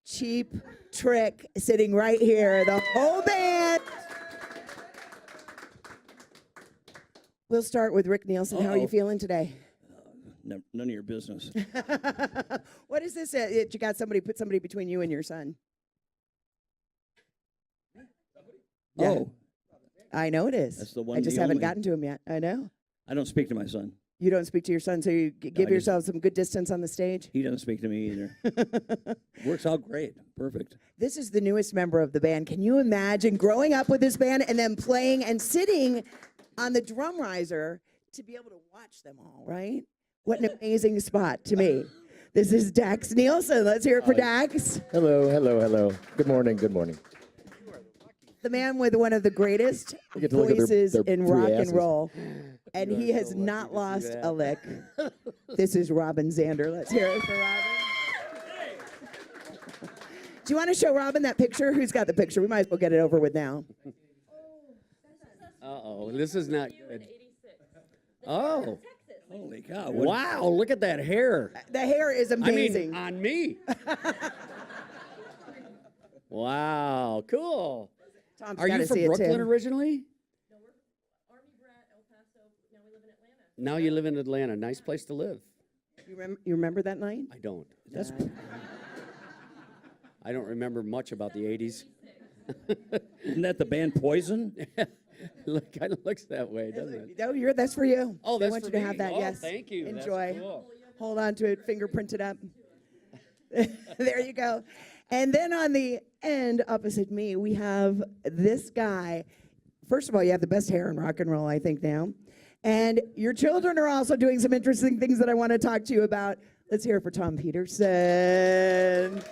Cheap Trick sitting right here. The whole band. We'll start with Rick Nielsen. How are you feeling today? None of your business. What is this? You got put somebody between you and your son. Yeah. Oh, I know it is. That's the one. I just haven't gotten to him yet. I know. I don't speak to my son. You don't speak to your son, so you give yourself some good distance on the stage? He doesn't speak to me either. Works out great. Perfect. This is the newest member of the band. Can you imagine growing up with this band and then playing and sitting on the drum riser to be able to watch them all, right? What an amazing spot to me. This is Dax Nielsen. Let's hear it for Dax. Hello, hello, hello. Good morning, good morning. The man with one of the greatest voices their in three rock asses. and roll. And he has not lost a lick. This is Robin Zander. Let's hear it for Robin. Do you want to show Robin that picture? Who's got the picture? We might as well get it over with now. Uh-oh, this is not good. Oh, Holy cow. wow, look at that hair. The hair is amazing. I mean, on me. Wow, cool. Tom's Are gotta you from see it, Brooklyn too. originally? No, we're Army brat, El Paso. Now we live in Atlanta. Now you live in Atlanta. Nice place to live. You remember that night? I don't. That's I don't remember much about the 80s. Isn't that the band Poison? Look, kind of looks that way, doesn't it? No, that's for you. Oh, They that's want for you to me. have that, Oh, yes. thank you. That's Enjoy. cool. Hold on to it, fingerprint it up. There you go. And then on the end, opposite me, we have this guy. First of all, you have the best hair in rock and roll, I think, now. And your children are also doing some interesting things that I want to talk to you about. Let's hear it for Tom Peterson.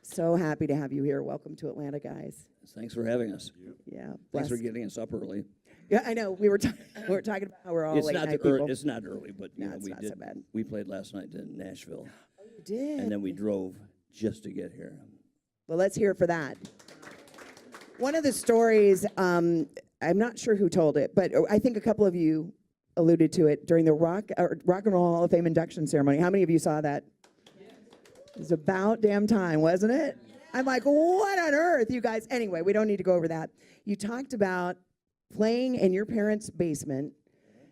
So happy to have you here. Welcome to Atlanta, guys. Thanks for having us. Yeah. Thanks for bless. getting us up early. Yeah, I know. We were talking about how we're all It's late not night people. it's not early, but you No, know, it's not so bad. We played last night in Nashville, We did. and then we drove just to get here. Well, let's hear it for that. One of the stories, I'm not sure who told it, but I think a couple of you alluded to it during the Rock and Roll Hall of Fame induction ceremony. How many of you saw that? It was about damn time, wasn't it? I'm like, what on earth, you guys? Anyway, we don't need to go over that. You talked about playing in your parents' basement,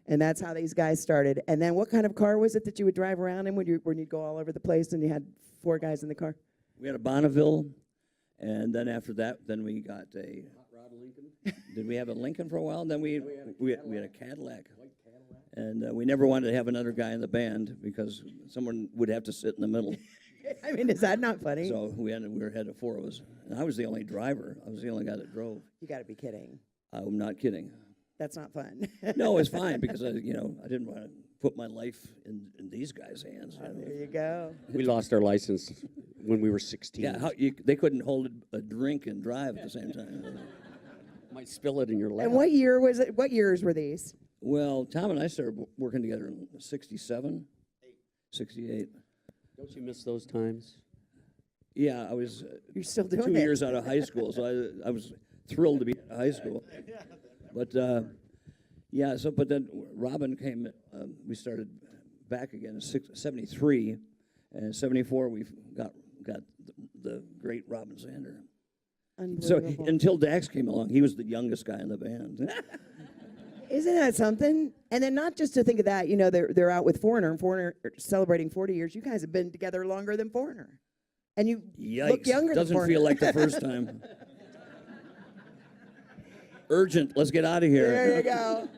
and that's how these guys started. And then what kind of car was it that you would drive around in when you'd go all over the place and you had 4 guys in the car? We had a Bonneville, and then after that, then we got a hot rod Lincoln. Did we have a Lincoln for a while? Then we had a Cadillac, and we never wanted to have another guy in the band because someone would have to sit in the middle. I mean, is that not funny? So we had 4 of us, and I was the only driver. I was the only guy that drove. You got to be kidding. I'm not kidding. That's not fun. No, it's fine because I didn't want to put my life in these guys' hands. You know? There you go. We lost our license when we were 16. Yeah, they couldn't hold a drink and drive at the same time. Might spill it in your lap. And what year was it? What years were these? Well, Tom and I started working together in 67, 68. Don't you miss those times? Yeah, I was You're still doing 2 it. years out of high school, so I was thrilled to be out of high school. But yeah, but then Robin came. We started back again in 73, and in 74 we got the great Robin Zander. So Unbelievable. until Dax came along, he was the youngest guy in the band. Isn't that something? And then not just to think of that, they're out with Foreigner, and Foreigner celebrating 40 years. You guys have been together longer than Foreigner. And you look Yikes! younger than Doesn't Foreigner. feel like the first time. Urgent. Let's get out of here. There you go.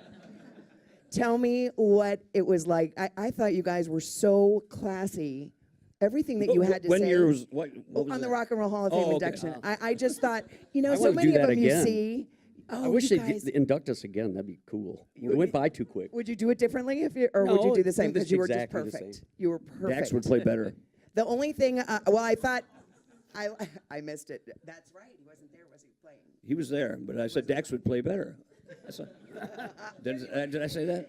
Tell me what it was like. I thought you guys were so classy. Everything that you had to when say. year was what was on the that? Rock and Roll Hall of Fame Oh, okay. induction. I just thought, I so wanna many do of that them you again. see. I Oh, wish you they'd guys, induct us again. That'd be cool. It went by too quick. would you do it differently or would you No, do the same? do Because you were just exactly the perfect. same. You were perfect. Dax would play better. The only thing, I thought, I missed it. That's right. He wasn't there, was he, playing? He was there, but I said Dax would play better. Did I say that?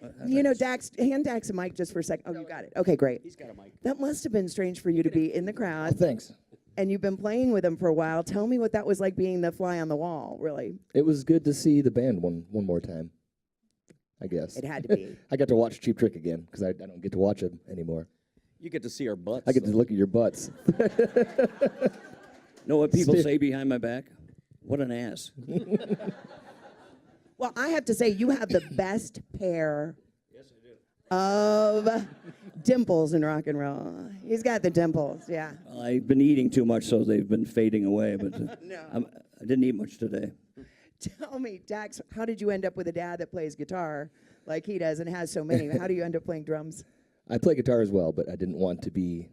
Hand Dax a mic just for a second. Oh, you got it. Okay, great. He's got a mic. That must have been strange for you to be in the crowd, Thanks. and you've been playing with him for a while. Tell me what that was like being the fly on the wall, really. It was good to see the band one more time, I guess. It had to be. I got to watch Cheap Trick again because I don't get to watch it anymore. You get to see our butts. I get to though. look at your butts. Know what people Stick. say behind my back? What an ass. Well, I have to say, you have the best pair of dimples in rock and roll. He's got the dimples, yeah. I've been eating too much, so they've been fading away. But I didn't eat much today. Tell me, Dax, how did you end up with a dad that plays guitar like he does and has so many? How do you end up playing drums? I play guitar as well, but I didn't want to be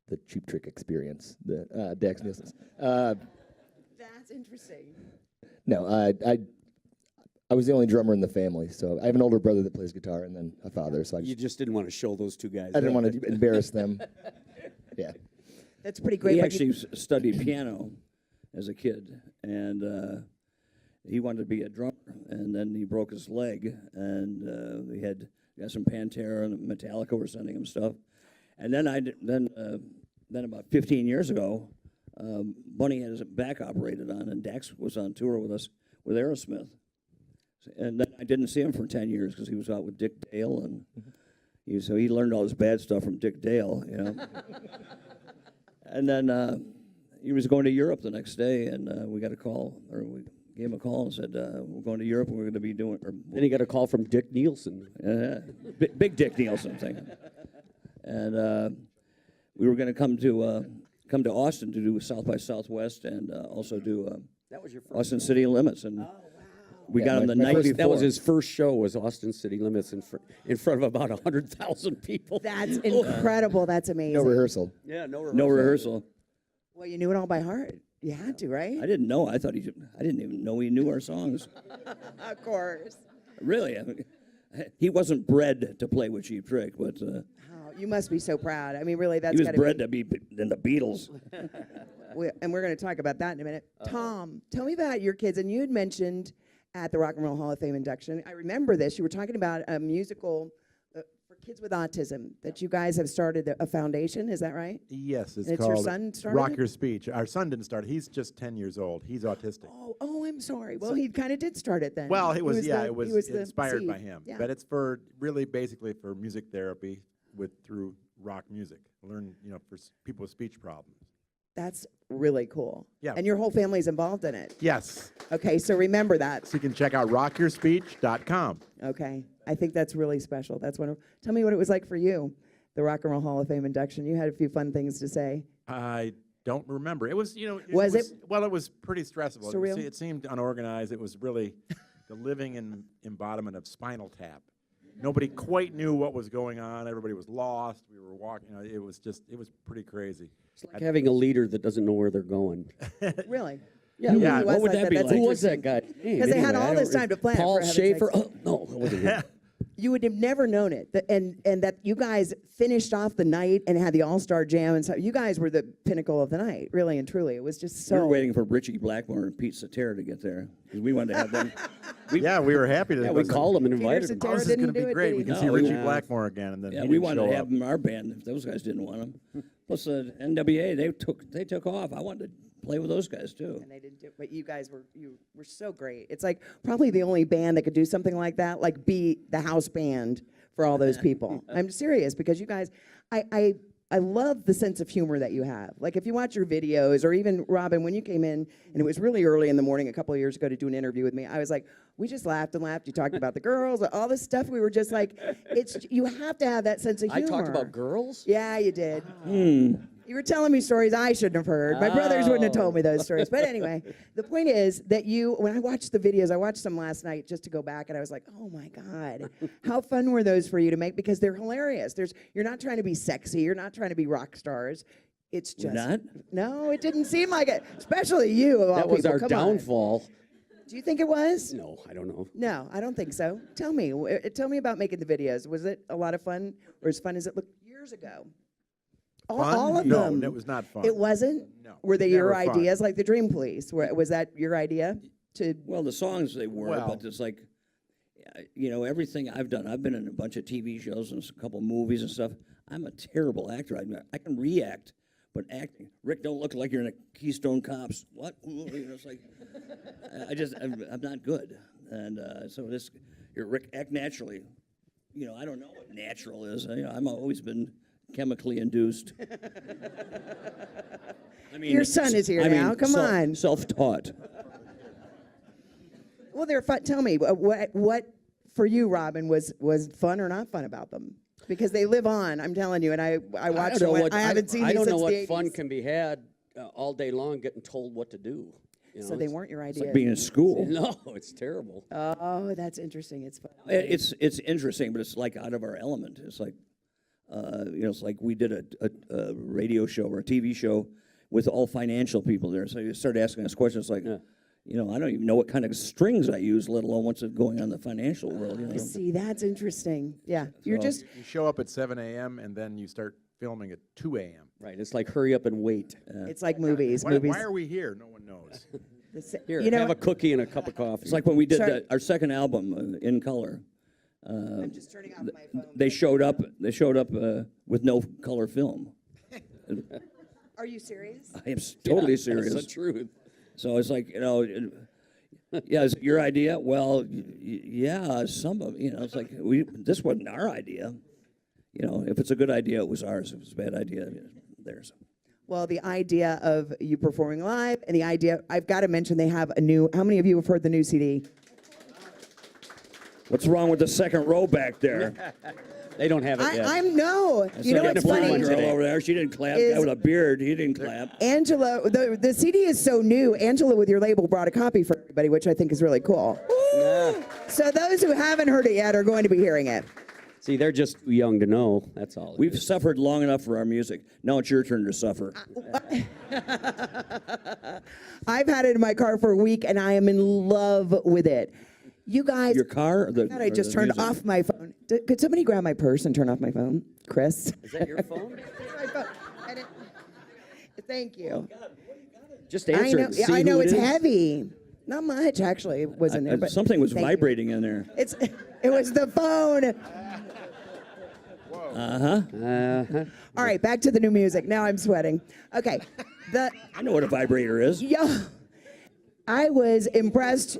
the Cheap Trick experience, the Dax Nielsen. That's interesting. No, I was the only drummer in the family, so I have an older brother that plays guitar and then a father, so You just didn't want to show those two guys. I didn't want to embarrass them. Yeah. That's pretty great. He but you- actually studied piano as a kid, and he wanted to be a drummer. And then he broke his leg, and he got some Pantera and Metallica were sending him stuff. And then then about 15 years ago, Bunny had his back operated on, and Dax was on tour with us with Aerosmith. And then I didn't see him for 10 years because he was out with Dick Dale, and so he learned all his bad stuff from Dick Dale, you know. And then he was going to Europe the next day, and we got a call, or we gave him a call and said, we're going to Europe, and we're going to be doing... Then he got a call from Dick Nielsen. Big Dick Nielsen thing. And we were going to come to Austin to do South by Southwest and also do That was your first. Austin City Limits. And we got Yeah, him the my night first- before. That was his first show. Was Austin City Limits in front of about 100,000 people. That's incredible. That's amazing. No rehearsal. Yeah, no No rehearsal. Well, you knew it all by heart. You had to, right? I didn't know. I didn't even know he knew our songs. Of course. Really. I mean, he wasn't bred to play with Cheap Trick, but Oh, you must be so proud. I mean, really, that's he was got to bred to be in the Beatles. And we're going to talk about that in a minute. Tom, tell me about your kids. And you had mentioned at the Rock and Roll Hall of Fame induction, I remember this. You were talking about a musical for kids with autism that you guys have started a foundation. Is that right? Yes, it's And it's your called son started Rock it? Your Speech. Our son didn't start. He's just 10 years old. He's autistic. Oh, I'm sorry. Well, he kind of did start it then. Well, it was the- it was the inspired by seed. him. Yeah. But it's for really basically for music therapy through rock music. Learn, for people with speech problems. That's really cool. Yeah. And your whole family's involved in it. Yes. Okay, so remember that. So you can check out rockyourspeech.com. Okay, I think that's really special. That's wonderful. Tell me what it was like for you, the Rock and Roll Hall of Fame induction. You had a few fun things to say. I don't remember. It was, Was it? Well, it was pretty stressful. Surreal? It seemed unorganized. It was really the living embodiment of Spinal Tap. Nobody quite knew what was going on. Everybody was lost. We were walking. It was pretty crazy. It's like having a leader that doesn't know where they're going. Really? Yeah, Who yeah. was What would that be That's like? Who was that interesting. guy? Because they had all this time to plan it, Paul for heaven's Schaefer. sakes. Oh, no, it wasn't him. You would have never known it, and that you guys finished off the night and had the All-Star Jam, and so you guys were the pinnacle of the night, really and truly. It was just so. We were waiting for Richie Blackmore and Pete Cetera to get there because we wanted to have them. Yeah, we were happy to. Yeah, we called him and invited him. Peter Oh, this is didn't going to do be it, great. did We he? can No, see we- Richie Yeah. Blackmore again, and then Yeah, he we didn't wanted show to up. have them in our band if those guys didn't want them. Plus, NWA they took off. I wanted to play with those guys too. And they didn't do, but you guys were so great. It's like probably the only band that could do something like that, like be the house band for all those people. I'm serious because you guys, I love the sense of humor that you have. Like if you watch your videos, or even Robin, when you came in, and it was really early in the morning a couple of years ago to do an interview with me, I was like, we just laughed and laughed. You talked about the girls, all this stuff. We were just like, you have to have that sense of I humor. talked about girls? Yeah, you did. You were telling me stories I shouldn't have heard. My brothers wouldn't have told me those stories. But anyway, the point is that when I watched the videos, I watched them last night just to go back, and I was like, oh my God, how fun were those for you to make? Because they're hilarious. You're not trying to be sexy. You're not trying to be rock stars. It's just. not? No, it didn't seem like it. Especially you, of all That was people. our Come on. downfall. Do you think it was? No, I don't know. No, I don't think so. Tell me about making the videos. Was it a lot of fun, or as fun as it looked years ago? All of no, them. it was not fun. It wasn't? No, Were they never your fun. ideas, like the Dream Police? Was that your idea? Well, the songs they were, Well- but it's like, everything I've done. I've been in a bunch of TV shows and a couple movies and stuff. I'm a terrible actor. I can react, but acting. Rick, don't look like you're in a Keystone Cops. What? It's like, I'm not good. And so Rick, act naturally. I don't know what natural is. I've always been chemically induced. I mean, Your son is here now. Come on. Self-taught. Well, they're fun. Tell me, what for you, Robin, was fun or not fun about them? Because they live on. I'm telling you, and I watched them. I haven't seen I these don't know since what the 80s. fun can be had all day long getting told what to do. You know, So they weren't your It's idea. like being in school. No, it's terrible. Oh, that's interesting. It's fun. It's interesting, but it's like out of our element. It's like, it's like we did a radio show or a TV show with all financial people there. So you started asking us questions like, I don't even know what kind of strings I use, let alone what's going on in the financial world. See, that's interesting. Yeah, you're just You show up at 7 a.m. and then you start filming at 2 a.m. Right. It's like hurry up and wait. it's like movies. Why are we here? No one knows. Here, you know, have a cookie and a cup of coffee. It's like when we did Sorry. our second album, In Color. I'm just turning off my phone. They showed up. With no color film. Are you serious? I am totally That's serious. the truth. So it's like, yeah, is it your idea? Well, yeah, some of, it's like, this wasn't our idea. If it's a good idea, it was ours. If it's a bad idea, theirs. Well, the idea of you performing live and the idea, I've got to mention they have a new, how many of you have heard the new CD? What's wrong with the second row back there? They don't have it yet. No. You know what's That funny? girl over there, she didn't clap. Is- Guy with a beard, he didn't clap. Angela, the CD is so new. Angela with your label brought a copy for everybody, which I think is really cool. So those who haven't heard it yet are going to be hearing it. See, they're just too young to know. That's all. it We've is. suffered long enough for our music. Now it's your turn to suffer. I've had it in my car for a week, and I am in love with it. You guys, Your car? Or the, I thought I or just the turned music? off my phone. Could somebody grab my purse and turn off my phone? Chris? Is that your phone? My phone. Thank you. Just answer it. and see I know who it it's is. heavy. Not much, actually. It wasn't there. But Something was thank you. vibrating in there. It was the phone. Uh-huh. All right, back to the new music. Now I'm sweating. Okay. I know what a vibrator is. I was impressed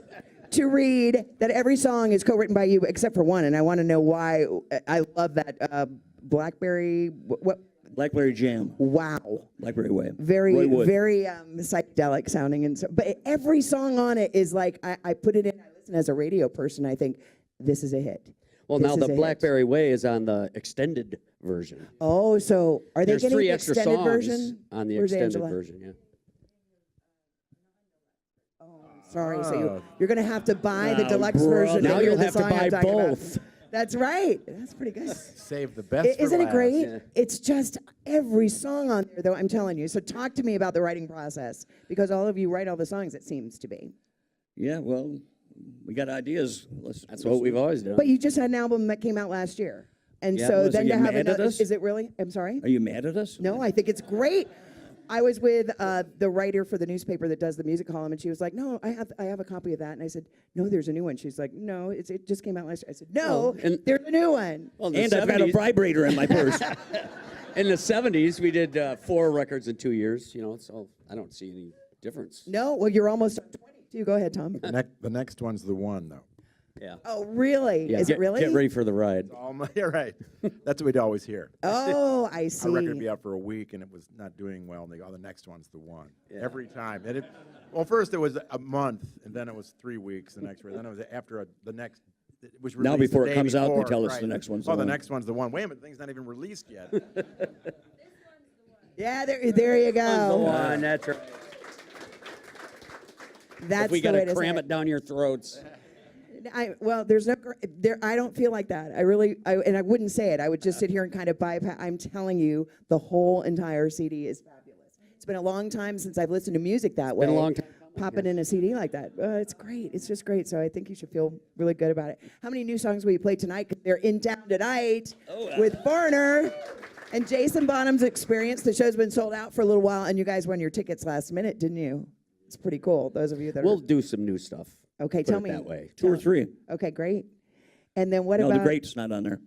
to read that every song is co-written by you except for one, and I want to know why. I love that Blackberry. What? Blackberry Jam. Wow. Blackberry Way. Very, Roy Wood. very psychedelic sounding, and so. But every song on it is like I put it in. I listen as a radio person. I think this is a hit. Well, This now is the a hit. Blackberry Way is on the extended version. Oh, so are they There's getting 3 the extra extended songs version? on the Where's extended Angela? version, yeah. Sorry, so you're going to have to buy the Oh, deluxe brother. version. Now to hear you'll the have to song I'm buy talking about. both. That's right. That's pretty good. Save the best for Isn't it last. great? Yeah. It's just every song on there, though, I'm telling you. So talk to me about the writing process, because all of you write all the songs, it seems to be. Yeah, well, we got ideas. That's what we've always done. But you just had an album that came out last year. And Yeah. so So then you to have mad at another, us? is it really? I'm sorry? Are you mad at us? No, I think it's great. I was with the writer for the newspaper that does the music column, and she was like, "No, I have a copy of that." And I said, "No, there's a new one." She's like, "No, it just came out last year." I said, "No, and- there's a new one." Well, in the And I've got a 70s vibrator in my purse. In the 70s, we did 4 records in 2 years, so I don't see any difference. No, well, you're almost 22. Go ahead, Tom. The next one's the one, though. Yeah. Oh, really? Yeah, Is it really? Get ready for the ride. You're right. That's what we'd always hear. Oh, I see. Our record would be out for a week, and it was not doing well, and they go, "Oh, the next one's the one." Yeah. Every time. Well, first it was a month, and then it was 3 weeks the next week. Then it was after the next. It was Now released the before it day comes out, they before, tell us right. the next one's Oh, the the one. next one's the one. Wait a minute, the thing's not even released yet. Yeah, there you go. That's right. That's If we the got way to to cram say it down your throats. Well, there's no there. I don't feel like that. And I wouldn't say it. I would just sit here and kind of bypass. I'm telling you, the whole entire CD is fabulous. It's been a long time since I've listened to music that way. been a long time. Popping in a CD like that, it's great. It's just great. So I think you should feel really good about it. How many new songs will you play tonight? 'Cause they're in town tonight with Foreigner and Jason Bonham's Experience. The show's been sold out for a little while, and you guys won your tickets last minute, didn't you? It's pretty cool. Those of you that We'll are do some new stuff. okay. Put Tell it me that way. 2 or 3. Okay, great. And then what No, about the great's not on there.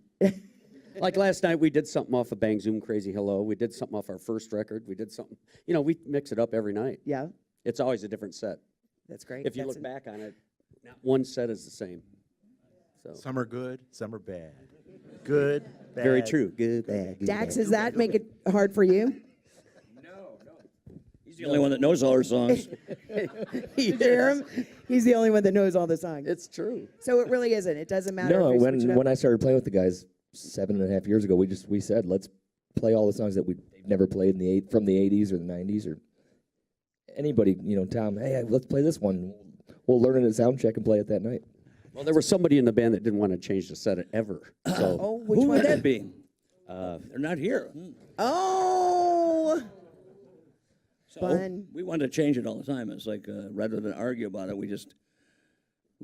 Like last night, we did something off of Bang Zoom Crazy Hello. We did something off our first record. We did something. We mix it up every night. Yeah, It's always a different set. that's great. If you That's look back on it, not one set is the same. So Some are good, some are bad. Good, bad. Very true. Good, bad, good, Dax, bad. does that make it hard for you? He's the only one that knows all our songs. Did you hear him? He's the only one that knows all the songs. It's true. So it really isn't. It doesn't matter. No, if we switch it up. when I started playing with the guys 7.5 years ago, we said let's play all the songs that we've never played from the 80s or the 90s or anybody, Tom, hey, let's play this one. We'll learn it at sound check and play it that night. Well, there was somebody in the band that didn't want to change the set ever. So Oh, which Who one? would that be? They're not here. Oh, So Fun. we wanted to change it all the time. It's like rather than argue about it, we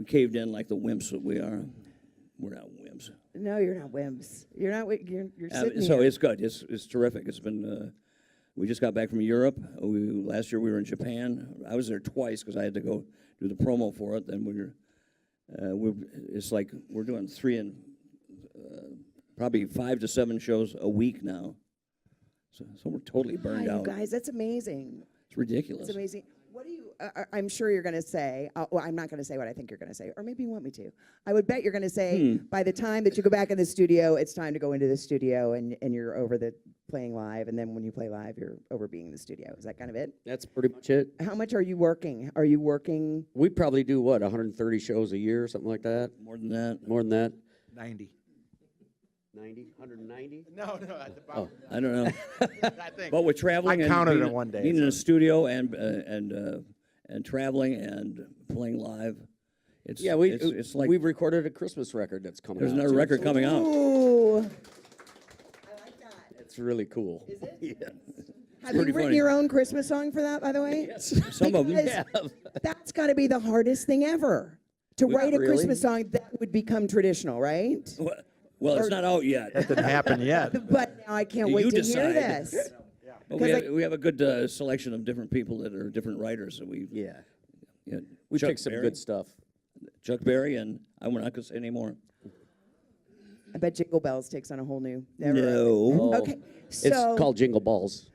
caved in like the wimps that we are. We're not wimps. no, you're not wimps. You're not. You're sitting So here. it's good. It's terrific. It's been. We just got back from Europe. Last year we were in Japan. I was there twice because I had to go do the promo for it. Then it's like we're doing 3 and probably 5 to 7 shows a week now. So we're totally burned you out. guys, that's amazing. It's ridiculous. It's amazing. What do you? I'm sure you're going to say. Well, I'm not going to say what I think you're going to say, or maybe you want me to. I would bet you're going to say by the time that you go back in the studio, it's time to go into the studio, and you're over the playing live, and then when you play live, you're over being in the studio. Is that kind of it? that's pretty much it. How much are you working? Are you working? We probably do, 130 shows a year, something like that? More than that. More than that? 90. 90? 190? No, at the bottom. I don't know. I think. But with traveling, I and counted being, it one day, being in so- a studio and traveling and playing live, it's Yeah, it's like we've recorded a Christmas record that's coming there's out. another too. record coming out. Ooh. I like that. It's really cool. Is it? Yeah. Have you pretty written funny. your own Christmas song for that, by the way? Yes. Some of them. Because that's got to be the hardest thing ever. To write a really? Christmas song that would become traditional, right? Well, it's not out yet. That didn't happen yet. But now I can't You wait to hear decide. this. But Because we have a good selection of different people that are different writers. So Yeah. you know, We Chuck picked some Berry- good stuff. Chuck Berry, and I'm not going to say anymore. I bet Jingle Bells takes on a whole new. No. Okay, It's so called Jingle Balls.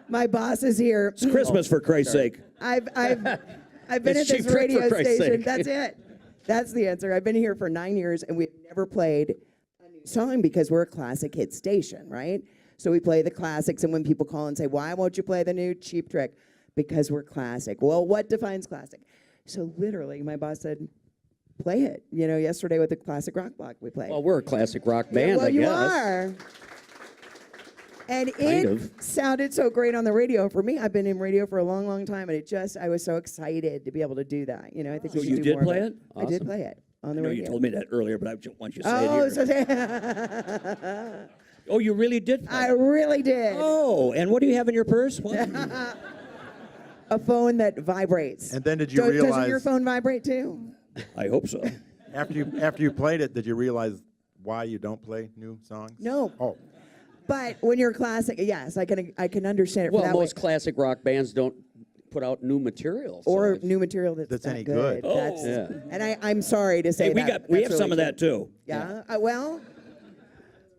my boss is here. It's Christmas, for Christ's sake. I've been It's at cheap this trick, for radio Christ's station. sake. That's it. That's the answer. I've been here for 9 years, and we've never played a new song because we're a classic hit station, right? So we play the classics, and when people call and say, "Why won't you play the new Cheap Trick?" Because we're classic. Well, what defines classic? So literally, my boss said, "Play it." Yesterday with the classic rock block we played. Well, we're a classic rock Yeah, band, well, I you guess. are. And Kind it of. sounded so great on the radio. For me, I've been in radio for a long, long time, and I was so excited to be able to do that. I think So we should you do did more of play it? I did Awesome. play it on the I know radio. you told me that earlier, but I just want you to say it Oh, here. so Oh, you really did play I it? really did. Oh, and what do you have in your purse? What? A phone that vibrates. And then did you Doesn't your realize, phone vibrate too? I hope so. after you played it, did you realize why you don't play new songs? No. Oh, But when you're classic, yes, I can understand it. Well, for that most way. classic rock bands don't put out new material. so Or it's- new material that's That's that any good. Oh. That's, Yeah. And I'm sorry to say Hey, we that. have That's some of really that too. Yeah. Well,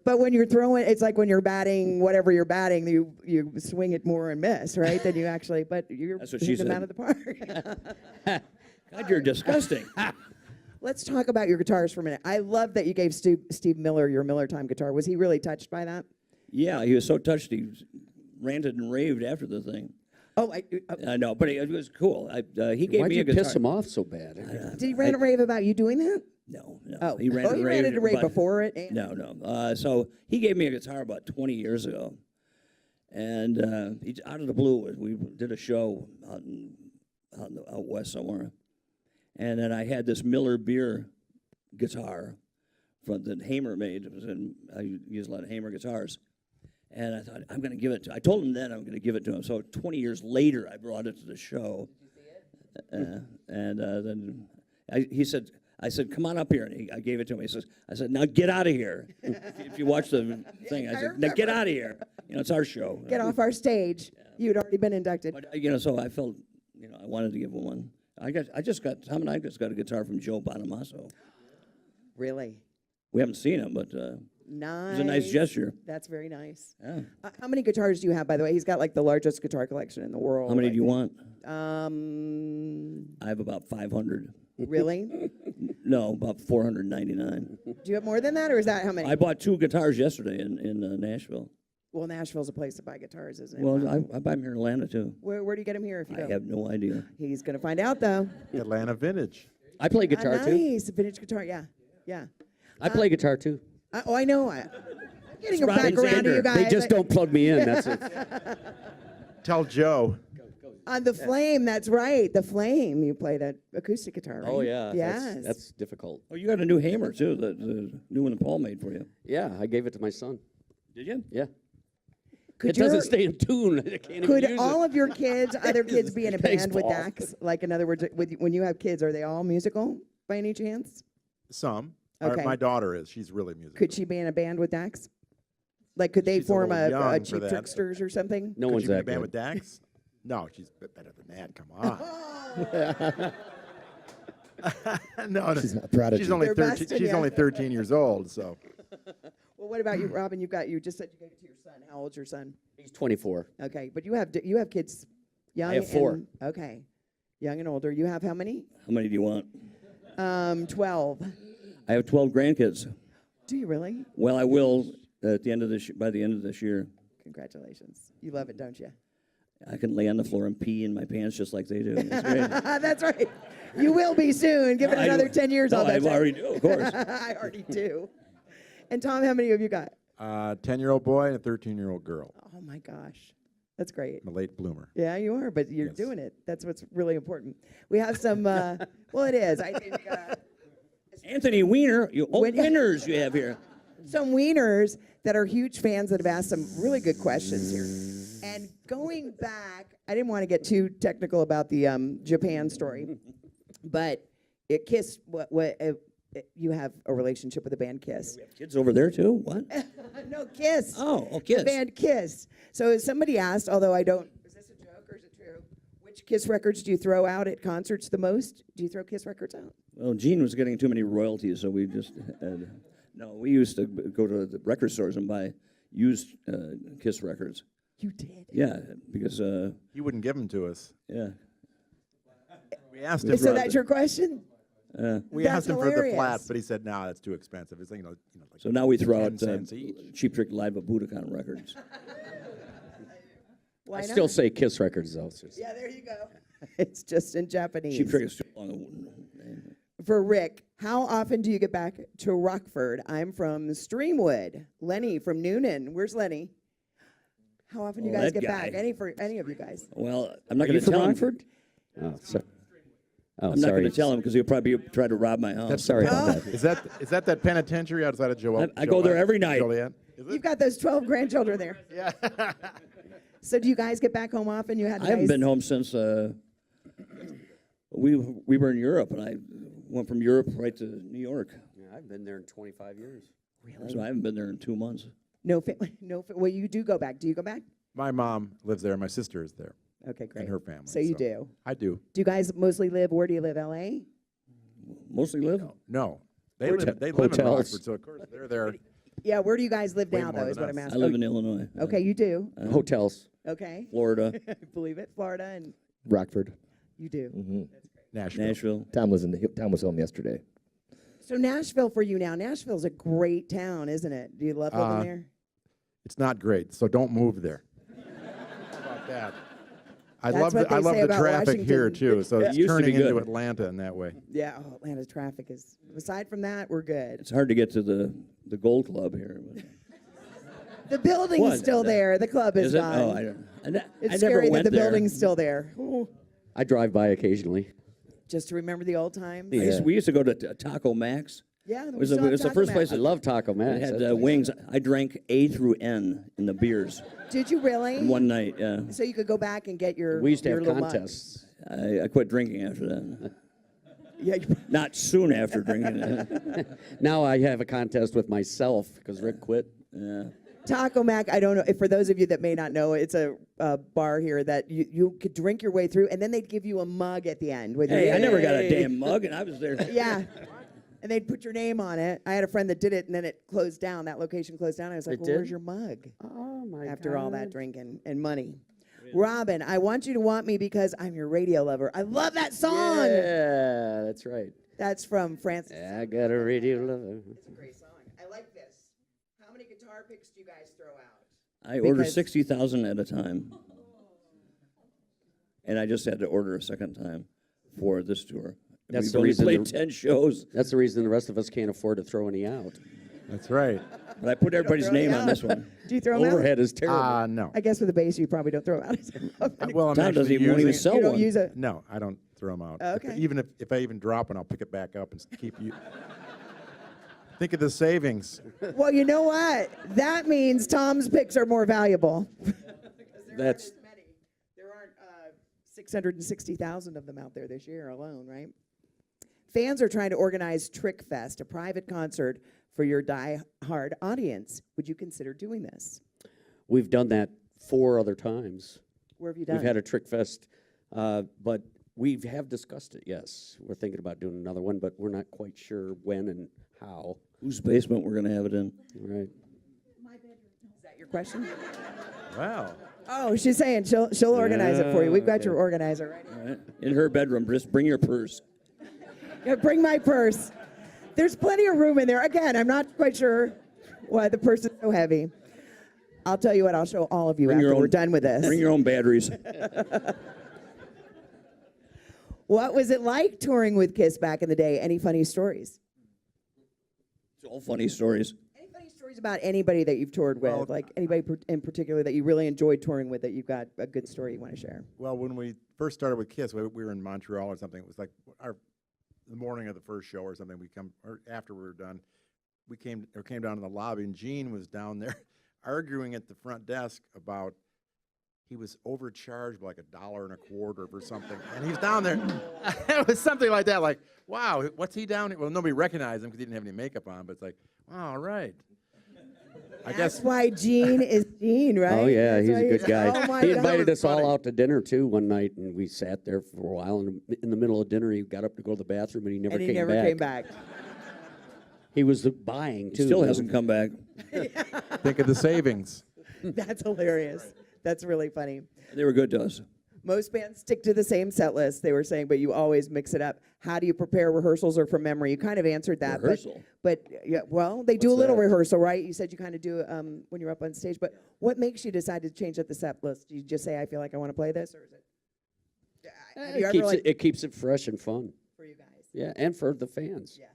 but when you're throwing, it's like when you're batting whatever you're batting, you swing it more and miss, right? Than you actually, but you're That's what she hitting them said. out of the park. God, you're disgusting. Let's talk about your guitars for a minute. I love that you gave Steve Miller your Miller Time guitar. Was he really touched by that? Yeah, he was so touched he ranted and raved after the thing. Oh, I know, but it was cool. He gave Why'd me you a guitar. piss him off so bad? did he rant and rave about you doing that? No. Oh, He ranted and he raved ranted and raved about- before it. And No. So he gave me a guitar about 20 years ago, and out of the blue, we did a show out west somewhere, and then I had this Miller Beer guitar that Hamer made. I use a lot of Hamer guitars, and I thought I'm going to give it to. I told him then I'm going to give it to him. So 20 years later, I brought it to the show. Did you see it? And then he said. I said, "Come on up here," and I gave it to him. I said, "Now get out of here." If you watch the thing, I said, "Now get out of here." It's our show. get off our stage. You'd already been inducted. But so I felt, I wanted to give him one. Tom and I just got a guitar from Joe Bonamasso. Really? We haven't seen him, but Nice. it's a nice gesture. That's very nice. Yeah. How many guitars do you have, by the way? He's got like the largest guitar collection in the world. How many I do you think. want? I have about 500. Really? No, about 499. Do you have more than that, or is that how many? I bought 2 guitars yesterday in Nashville. Well, Nashville's a place to buy guitars, isn't it? Well, I buy them here in Atlanta too. Where do you get them here if you I go? have no idea. He's going to find out, though. Atlanta Vintage. I play guitar too. Nice. Vintage guitar, yeah. Yeah. I play guitar too. I know. I'm getting Robin back around to you guys. They just don't plug me in. That's it. Tell Joe. On the Flame, that's right. The Flame. You play that acoustic guitar, right? Oh yeah. Yes. That's difficult. Oh, you got a new hammer too, the new one that Paul made for you. Yeah, I gave it to my son. Did you? Yeah. Could It doesn't your- stay in tune. I can't even Could use all it. of your kids, other kids, be in a Thanks, band with Paul. Dax? Like, in other words, when you have kids, are they all musical by any chance? Some. Okay. My daughter is. She's really musical. Could she be in a band with Dax? Like, could they She's a form little a young for Cheap that. Tricksters or something? No Could one's she be in a that band good. with Dax? No, she's better than that. Come on. no, She's a prodigy. she's only They're 13. besting She's ya. only 13 years old. So Well, what about you, Robin? You just said you gave it to your son. How old's your son? He's 24. Okay, but you have kids young. I have 4. and- okay, young and older. You have how many? How many do you want? 12. I have 12 grandkids. Do you really? Well, I will at the end of this by the end of this year. Congratulations. You love it, don't you? I can lay on the floor and pee in my pants just like they do. It's great. That's right. You will be soon. Give it I another do. 10 years. No, I'll bet I you. already do, of course. I already do. And Tom, how many have you got? 10-year-old boy and a 13-year-old girl. Oh my gosh, that's great. I'm a late bloomer. Yeah, you are, but you're Yes. doing it. That's what's really important. We have some. Well, it is. I think Anthony Weiner, When- winners you have here. some wieners that are huge fans that have asked some really good questions here. And going back, I didn't want to get too technical about the Japan story, but Kiss. You have a relationship with the band Kiss? Kids over there too? What? No, Kiss. Oh, The kids. band Kiss. So somebody asked, although I don't. Is this a joke or is it true? Which Kiss records do you throw out at concerts the most? Do you throw Kiss records out? Well, Gene was getting too many royalties, so we just no. We used to go to the record stores and buy used Kiss records. You did. Yeah, because He wouldn't give them to us. yeah. We asked him. So that's your question? We That's asked him for the hilarious. flats, but he said, "No, that's too expensive." It's like like So now we throw 10 out cents each. Cheap Trick Live at Budokan records. Why I not? still say Kiss records though. It's just- Yeah, there you go. It's just in Japanese. Cheap Trick is too long. For Rick, how often do you get back to Rockford? I'm from Streamwood. Lenny from Noonan. Where's Lenny? How often do you Oh, guys that get guy. back? For any of you guys? Well, I'm not Are going you to from tell him. Rockford? Oh, sorry. Oh, I'm not sorry. going to tell him because he'll probably try to rob my house. Sorry about that. Is that penitentiary outside of Joel? I go there every night. Joliet? Is it? You've got those 12 grandchildren there. Yeah. So do you guys get back home often? You had I haven't nice- been home since we were in Europe, and I went from Europe right to New York. Yeah, I've been there in 25 years. So I haven't been there in 2 months. No, well, you do go back. Do you go back? My mom lives there. My sister is there, Okay, great. and her family. So you do. I do. Do you guys mostly live? Where do you live? L.A. Mostly live. No, they Hotel- live. They live in hotels. Rockford, so of course they're there. Yeah. Where do you guys live Way now? more Though is than what I'm us. I asking. live in Illinois. Okay, you do. Hotels. Okay, Florida, I believe it. Florida, and Rockford. you do. Hmm. Nashville. Nashville. Tom was home yesterday. So Nashville for you now. Nashville's a great town, isn't it? Do you love living there? It's not great, so don't move there. How about that? I That's love what the, I they love say the about traffic here Washington. too, so It it's used to be turning into good. Atlanta in that way. Yeah. Oh, Atlanta's traffic is. Aside from that, we're good. It's hard to get to the Gold Club here. but- The building's What? still there. The club is Is it? gone. Oh, I don't. It's I scary never that went the there. building's still there. Ooh. I drive by occasionally. Just to remember the old times. Yeah. We used to go to Taco Max. Yeah, It was the first place I love Taco It Max. had That's- wings. I drank A through N in the beers Did you really? in one night. Yeah, So you could go back and get your. We used to your have little mug. contests. I quit drinking after that. Yeah. Not soon after drinking it. Now I have a contest with myself because Rick quit. Yeah. Taco Mac, I don't know. For those of you that may not know, it's a bar here that you could drink your way through, and then they'd give you a mug at the end. With Hey, your, I never got a damn mug, and I was there. Yeah. And they'd put your name on it. I had a friend that did it, and then it closed down. That location closed down. I was like, It well, did? where's your mug? Oh my After all that drinking and money. Robin, I want you to want me because I'm your radio lover. I love that song. Yeah, that's right. That's from Francis. Yeah, I got a radio lover. It's a great song. I like this. How many guitar picks do you guys throw out? I order Because- 60,000 at a time. And I just had to order a second time for this tour. That's We've the only reason played the- 10 shows, That's the reason the rest of us can't afford to throw any out. That's right. but I put everybody's throw name them on out. this one. Do you throw them out? Overhead is terrible. No. I guess with the bass, you probably don't throw them out. Well, I'm Tom doesn't actually even won't even using. sell You don't one. use it. No, I don't throw them out. Okay. Even if I even drop one, I'll pick it back up and keep you. Think of the savings. Well, you know what? That means Tom's picks are more valuable. That's There aren't 660,000 of them out there this year alone, right? Fans are trying to organize Trick Fest, a private concert for your die-hard audience. Would you consider doing this? we've done that 4 other times. Where have you done? We've had a Trick Fest, but we have discussed it. Yes, we're thinking about doing another one, but we're not quite sure when and how. Whose basement we're going to have it in? Right. Is that your question? Wow. Oh, she's saying she'll organize it for you. We've got Okay. your organizer right All right. In her bedroom, just bring your purse. here. Bring my purse. There's plenty of room in there. Again, I'm not quite sure why the purse is so heavy. I'll tell you what, I'll show all of you Bring your after own- we're done with this. Bring your own batteries. What was it like touring with Kiss back in the day? Any funny stories? It's all funny stories. Any funny stories about anybody that you've toured with? Well, Like anybody in particular that you really enjoyed touring with that you've got a good story you want to share? Well, when we first started with Kiss, we were in Montreal or something. It was like the morning of the first show or something. Or after we were done, we came down to the lobby, and Gene was down there arguing at the front desk about he was overcharged by like $1.25 or something, and he's down there. It was something like that. Like, wow, what's he down here? Well, nobody recognized him because he didn't have any makeup on. But it's like, wow, all right. I guess That's why Gene is Gene, right? Oh yeah, That's he's why a good guy. Oh my He God. invited us all funny. out to dinner too one night, and we sat there for a while. And in the middle of dinner, he got up to go to the bathroom, and he never And he came never back. came back. He was buying too. Still hasn't come back. think of the savings. That's hilarious. That's really funny. They were good to us. Most bands stick to the same set list, they were saying, but you always mix it up. How do you prepare rehearsals or from memory? You kind of answered that. Rehearsal? But yeah, well, they do a What's little that? rehearsal, right? You said you kind of do when you're up on stage. But what makes you decide to change up the set list? Do you just say, I feel like I want to play this? Or is it? Have you ever, like, It keeps it fresh and fun. for you guys? Yeah, and for the fans. Yeah.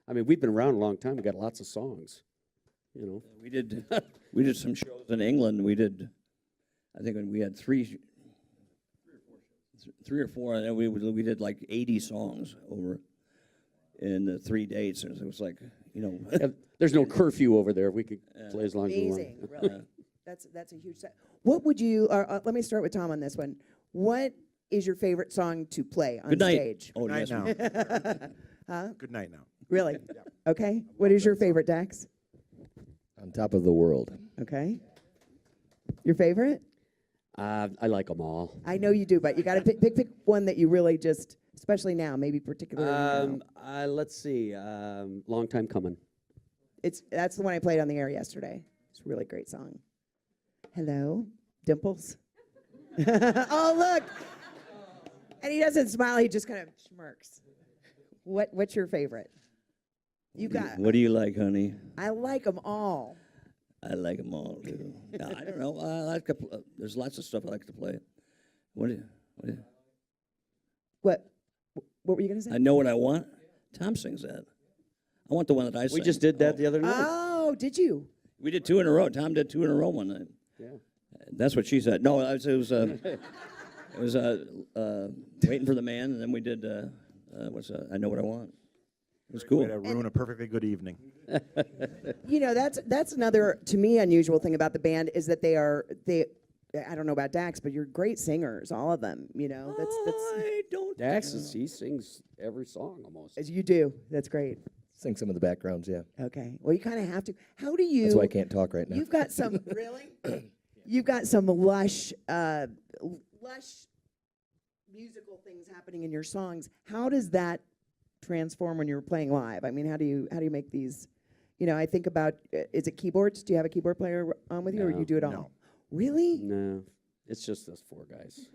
I mean, we've been around a long time. We got lots of songs. You know. We did some shows in England. I think we had three or four, and then we did like 80 songs over in the 3 dates. And it was like, Yeah, there's no curfew over there. We could play as long as we want. Amazing, really. That's a huge set. What would you? Let me start with Tom on this one. What is your favorite song to play on good night. stage? Oh, Good night yes. now. Good night now. Really? Okay. What is your favorite, Dax? On Top of the World. Okay. Your favorite? I like them all. I know you do, but you got to pick one that you really just, especially now, maybe particularly now. Let's see. Long time coming. That's the one I played on the air yesterday. It's a really great song. Hello, Dimples. Oh, look. And he doesn't smile. He just kind of smirks. What's your favorite? You got. What do you like, honey? I like them all. I like them all too. No, I don't know. I like there's lots of stuff I like to play. What do you? What were you gonna say? I know what I want. Tom sings that. I want the one that I We sang. just did that the other night. Oh, did you? We did 2 in a row. Tom did 2 in a row one night. Yeah. That's what she said. No, it was Waiting for the Man, and then we did I Know What I Want. It was cool. Way to ruin a perfectly good evening. You know, that's another, to me, unusual thing about the band is that they I don't know about Dax, but you're great singers, all of them, you know. That's I don't. Dax, he sings every song almost. as you do. That's great. Sing some of the backgrounds, yeah. Okay. Well, you kind of have to. How do you? That's why I can't talk right now. You've got some really. You've got some lush musical things happening in your songs. How does that transform when you're playing live? I mean, how do you make these? You know, I think about is it keyboards? Do you have a keyboard player on with you, or No. you do it all? No. Really? No. It's just us four guys.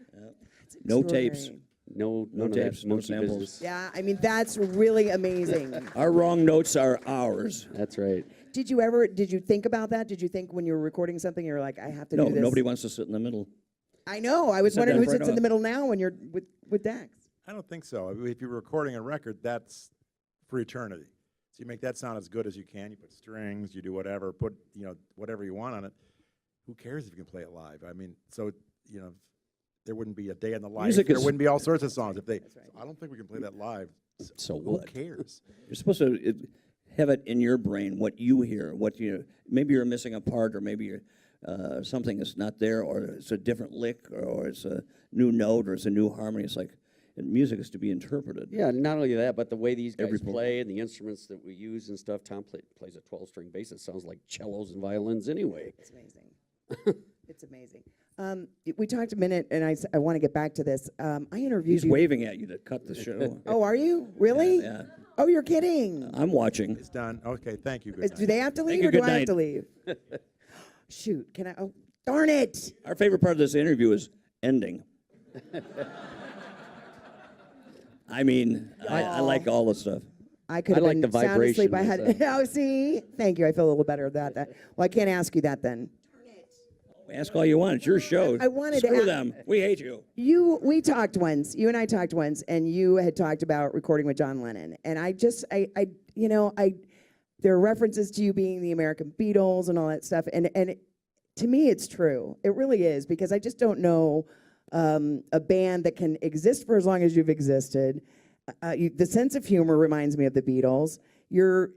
No tapes. Extraordinary. No, No none of tapes, that no monkey samples. business. Yeah, I mean, that's really amazing. Our wrong notes are ours. That's right. Did you think about that? Did you think when you were recording something, you were like, I have to No, do this? nobody wants to sit in the middle. I know. I was Sit wondering down who right sits in the off. middle now when you're with Dax. I don't think so. I mean, if you're recording a record, that's for eternity. So you make that sound as good as you can. You put strings, you do whatever, put whatever you want on it. Who cares if you can play it live? I mean, so there wouldn't be a day in the life. Music There is- wouldn't be all sorts of songs if they. I don't think we can play that live. So Who what? cares? You're supposed to have it in your brain, what you hear, maybe you're missing a part, or maybe something is not there, or it's a different lick, or it's a new note, or it's a new harmony. It's like, music is to be interpreted. Yeah, not only that, but the way these guys Every point. play and the instruments that we use and stuff. Tom plays a 12-string bass. It sounds like cellos and violins anyway. It's amazing. It's amazing. We talked a minute, and I want to get back to this. I interviewed He's you. waving at you to cut the show. Oh, are you really? Yeah. Oh, you're kidding. I'm watching. It's done. Okay, thank you. Good Do night. they have to leave, you, or do good I have night. to leave? Shoot, can I? Oh, darn it! Our favorite part of this interview is ending. I mean, I like all the stuff. I could I have like been the sound asleep. I vibration had. myself. Oh, see, thank you. I feel a little better about that. Well, I can't ask you that then. Ask all you want. It's your show. I wanted to Screw ask- them. We hate you. We talked once. You and I talked once, and you had talked about recording with John Lennon. And there are references to you being the American Beatles and all that stuff. And to me, it's true. It really is, because I just don't know a band that can exist for as long as you've existed. The sense of humor reminds me of the Beatles. Your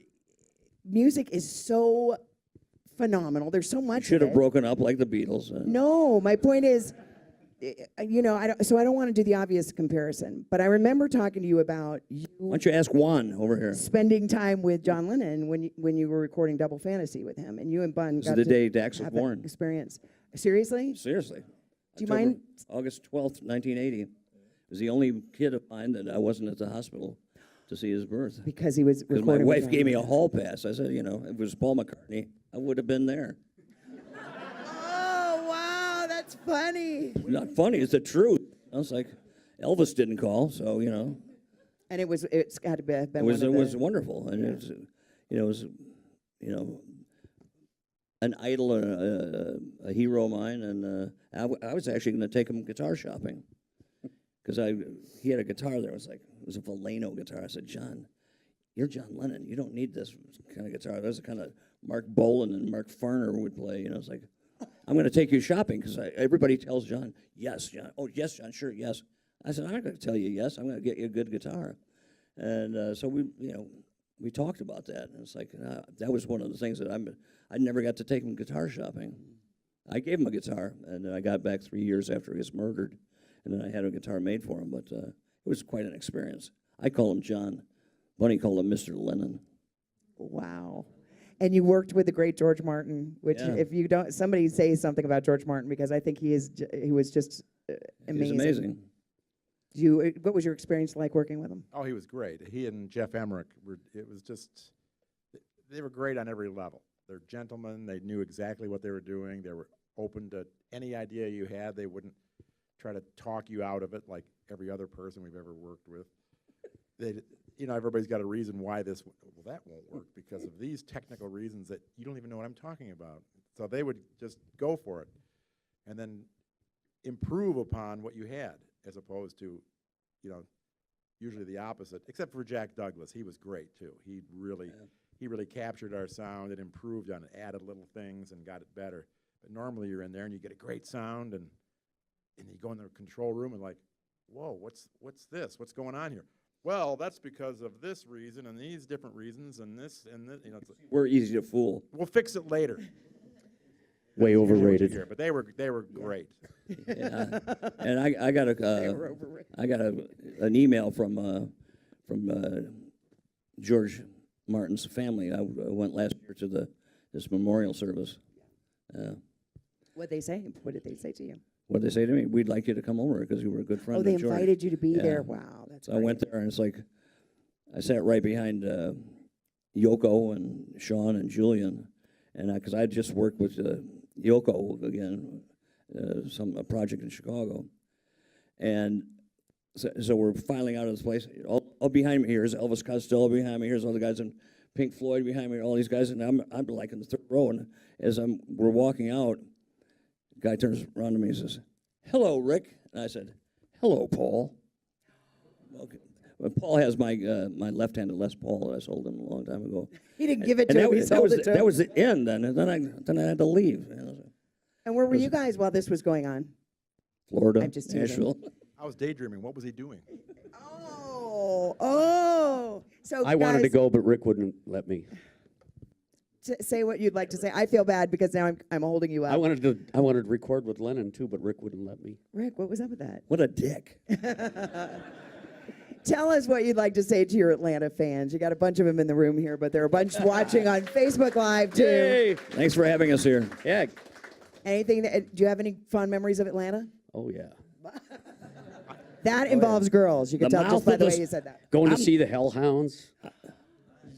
music is so phenomenal. There's so much. Should of have it. broken up like the Beatles. No, my point is, I don't want to do the obvious comparison, but I remember talking to you about you Why don't you ask Juan over here? spending time with John Lennon when you were recording Double Fantasy with him, and you and Bun This is got the to day Dax was have that born. experience. Seriously? Seriously. Do you October- mind? August 12th, 1980. Was the only kid of mine that I wasn't at the hospital to see his birth. Because he was Because recording. my with wife John gave me a Lennon. hall pass. I said, if it was Paul McCartney, I would have been there. Oh wow, that's funny. Not funny, it's the truth. I was like, Elvis didn't call, so And it's got to be been it was one of it was the- wonderful, and it was an idol, a hero of mine, and I was actually going to take him guitar shopping because he had a guitar there. It was a Vallejo guitar. I said, John, you're John Lennon. You don't need this kind of guitar. That's the kind of Mark Bolan and Mark Farner would play. It's like, I'm going to take you shopping because everybody tells John, yes, John. Oh, yes, John, sure, yes. I said, I'm not going to tell you yes. I'm going to get you a good guitar. And so we talked about that. And it's like, that was one of the things that I never got to take him guitar shopping. I gave him a guitar, and then I got back 3 years after he was murdered, and then I had a guitar made for him. But it was quite an experience. I call him John. Bunny called him Mr. Lennon. Wow. And you worked with the great George Martin, which Yeah. if you don't, somebody say something about George Martin, because I think he was just amazing. He's amazing. What was your experience like working with him? Oh, he was great. He and Jeff Emmerich they were great on every level. They're gentlemen. They knew exactly what they were doing. They were open to any idea you had. They wouldn't try to talk you out of it like every other person we've ever worked with. Everybody's got a reason why that won't work because of these technical reasons that you don't even know what I'm talking about. So they would just go for it and then improve upon what you had as opposed to, usually the opposite, except for Jack Douglas. He was great too. He really captured our sound and improved on it, added little things and got it better. But normally you're in there and you get a great sound and you go in the control room and like, whoa, what's this? What's going on here? Well, that's because of this reason and these different reasons and this. It's like, We're easy to fool. we'll fix it later. Way Usually what you overrated. hear, but they were great. Yeah. And I got an email from George Martin's family. I went last year to this memorial service. What they say? What did they say to you? What did they say to me? We'd like you to come over because you were a good friend Oh, of they George. invited you to be Yeah. there. Wow, that's. So I went there, and it's like I sat right behind Yoko and Sean and Julian, and because I just worked with Yoko again, a project in Chicago, and so we're filing out of this place. All behind me here is Elvis Costello. Behind me here's all the guys in Pink Floyd. Behind me are all these guys, and I'm like in the third row. And as we're walking out, guy turns around to me and says, "Hello, Rick." And I said, "Hello, Paul." Okay. Well, Paul has my left-handed Les Paul that I sold him a long time ago. He didn't give it And to him. He sold it to him. that was the end. Then I had to leave. You know, And where were you guys while this was going on? Florida, I'm just teasing. Nashville. I was daydreaming. What was he doing? Oh. So I wanted to guys, go, but Rick wouldn't let me. Say what you'd like to say. I feel bad because now I'm holding you up. I wanted to record with Lennon too, but Rick wouldn't let me. Rick, what was up with that? What a dick. Tell us what you'd like to say to your Atlanta fans. You got a bunch of them in the room here, but there are a bunch watching on Facebook Live too. Yay! Thanks for having us here. Yeah. Anything? Do you have any fond memories of Atlanta? Oh yeah. That involves girls. You can The tell just mouth by of the the way s- you said that. Going to see the Hellhounds.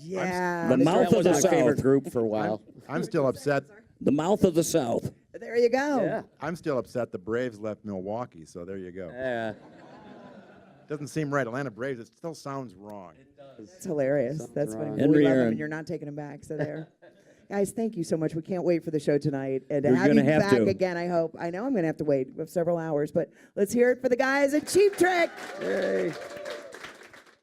Yeah. The mouth That of was the my favorite South. group for a while. I'm still upset. The mouth of the South. There you go. Yeah. I'm still upset the Braves left Milwaukee, so there you go. Yeah. Doesn't seem right. Atlanta Braves, it still sounds wrong. It's hilarious. That's funny. wrong. Well, Henry we love them Aaron. and you're not taking them back. So there. Guys, thank you so much. We can't wait for the show tonight. And to You're have you gonna have back to. again, I hope. I know I'm going to have to wait several hours, but let's hear it for the guys at Cheap Trick. Yay.